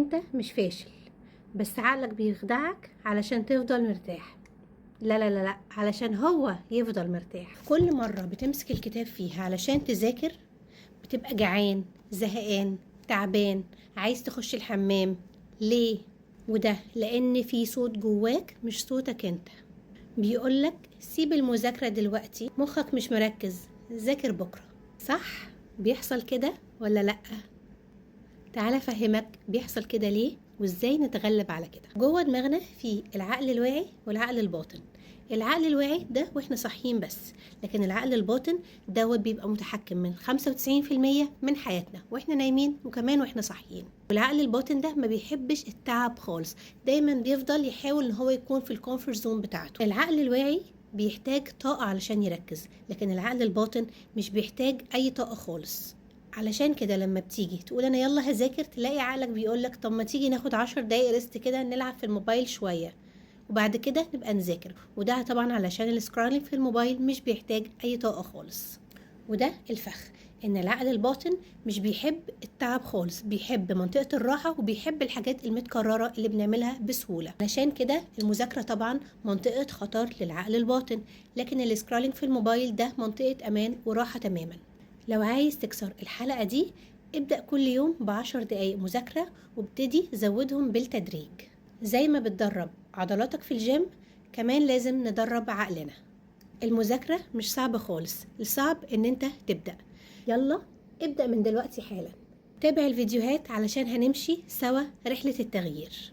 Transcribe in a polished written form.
انت مش فاشل، بس عقلك بيخدعك علشان تفضل مرتاح. لا لا لا لا، علشان هو يفضل مرتاح. كل مرة بتمسك الكتاب فيها علشان تذاكر بتبقى جعان، زهقان، تعبان، عايز تخش الحمام. ليه؟ وده لان في صوت جواك مش صوتك انت، بيقولك سيب المذاكرة دلوقتي، مخك مش مركز، ذاكر بكرة. صح؟ بيحصل كده ولا لأ؟ تعالى افهمك بيحصل كده ليه وازاي نتغلب على كده. جوه دماغنا في العقل الواعي والعقل الباطن. العقل الواعي ده واحنا صاحيين بس، لكن العقل الباطن دوت بيبقى متحكم من 95% من حياتنا واحنا نايمين وكمان واحنا صاحيين. والعقل الباطن ده ما بيحبش التعب خالص، دايما بيفضل يحاول ان هو يكون في الكومفورت زون بتاعته. العقل الواعي بيحتاج طاقة علشان يركز، لكن العقل الباطن مش بيحتاج اي طاقة خالص. علشان كده لما بتيجي تقول انا يلا هذاكر، تلاقي عقلك بيقولك طب ما تيجي ناخد 10 دقايق ريست كده، نلعب في الموبايل شوية وبعد كده نبقى نذاكر. وده طبعا علشان السكرولينج في الموبايل مش بيحتاج اي طاقة خالص. وده الفخ، ان العقل الباطن مش بيحب التعب خالص، بيحب منطقة الراحة وبيحب الحاجات المتكررة اللي بنعملها بسهولة. علشان كده المذاكرة طبعا منطقة خطر للعقل الباطن، لكن السكرولينج في الموبايل ده منطقة امان وراحة تماما. لو عايز تكسر الحلقة دي، ابدأ كل يوم ب10 دقايق مذاكرة وابتدي زودهم بالتدريج. زي ما بتدرب عضلاتك في الجيم، كمان لازم ندرب عقلنا. المذاكرة مش صعبة خالص، الصعب ان انت تبدأ. يلا ابدأ من دلوقتي حالا، تابع الفيديوهات علشان هنمشي سوا رحلة التغيير.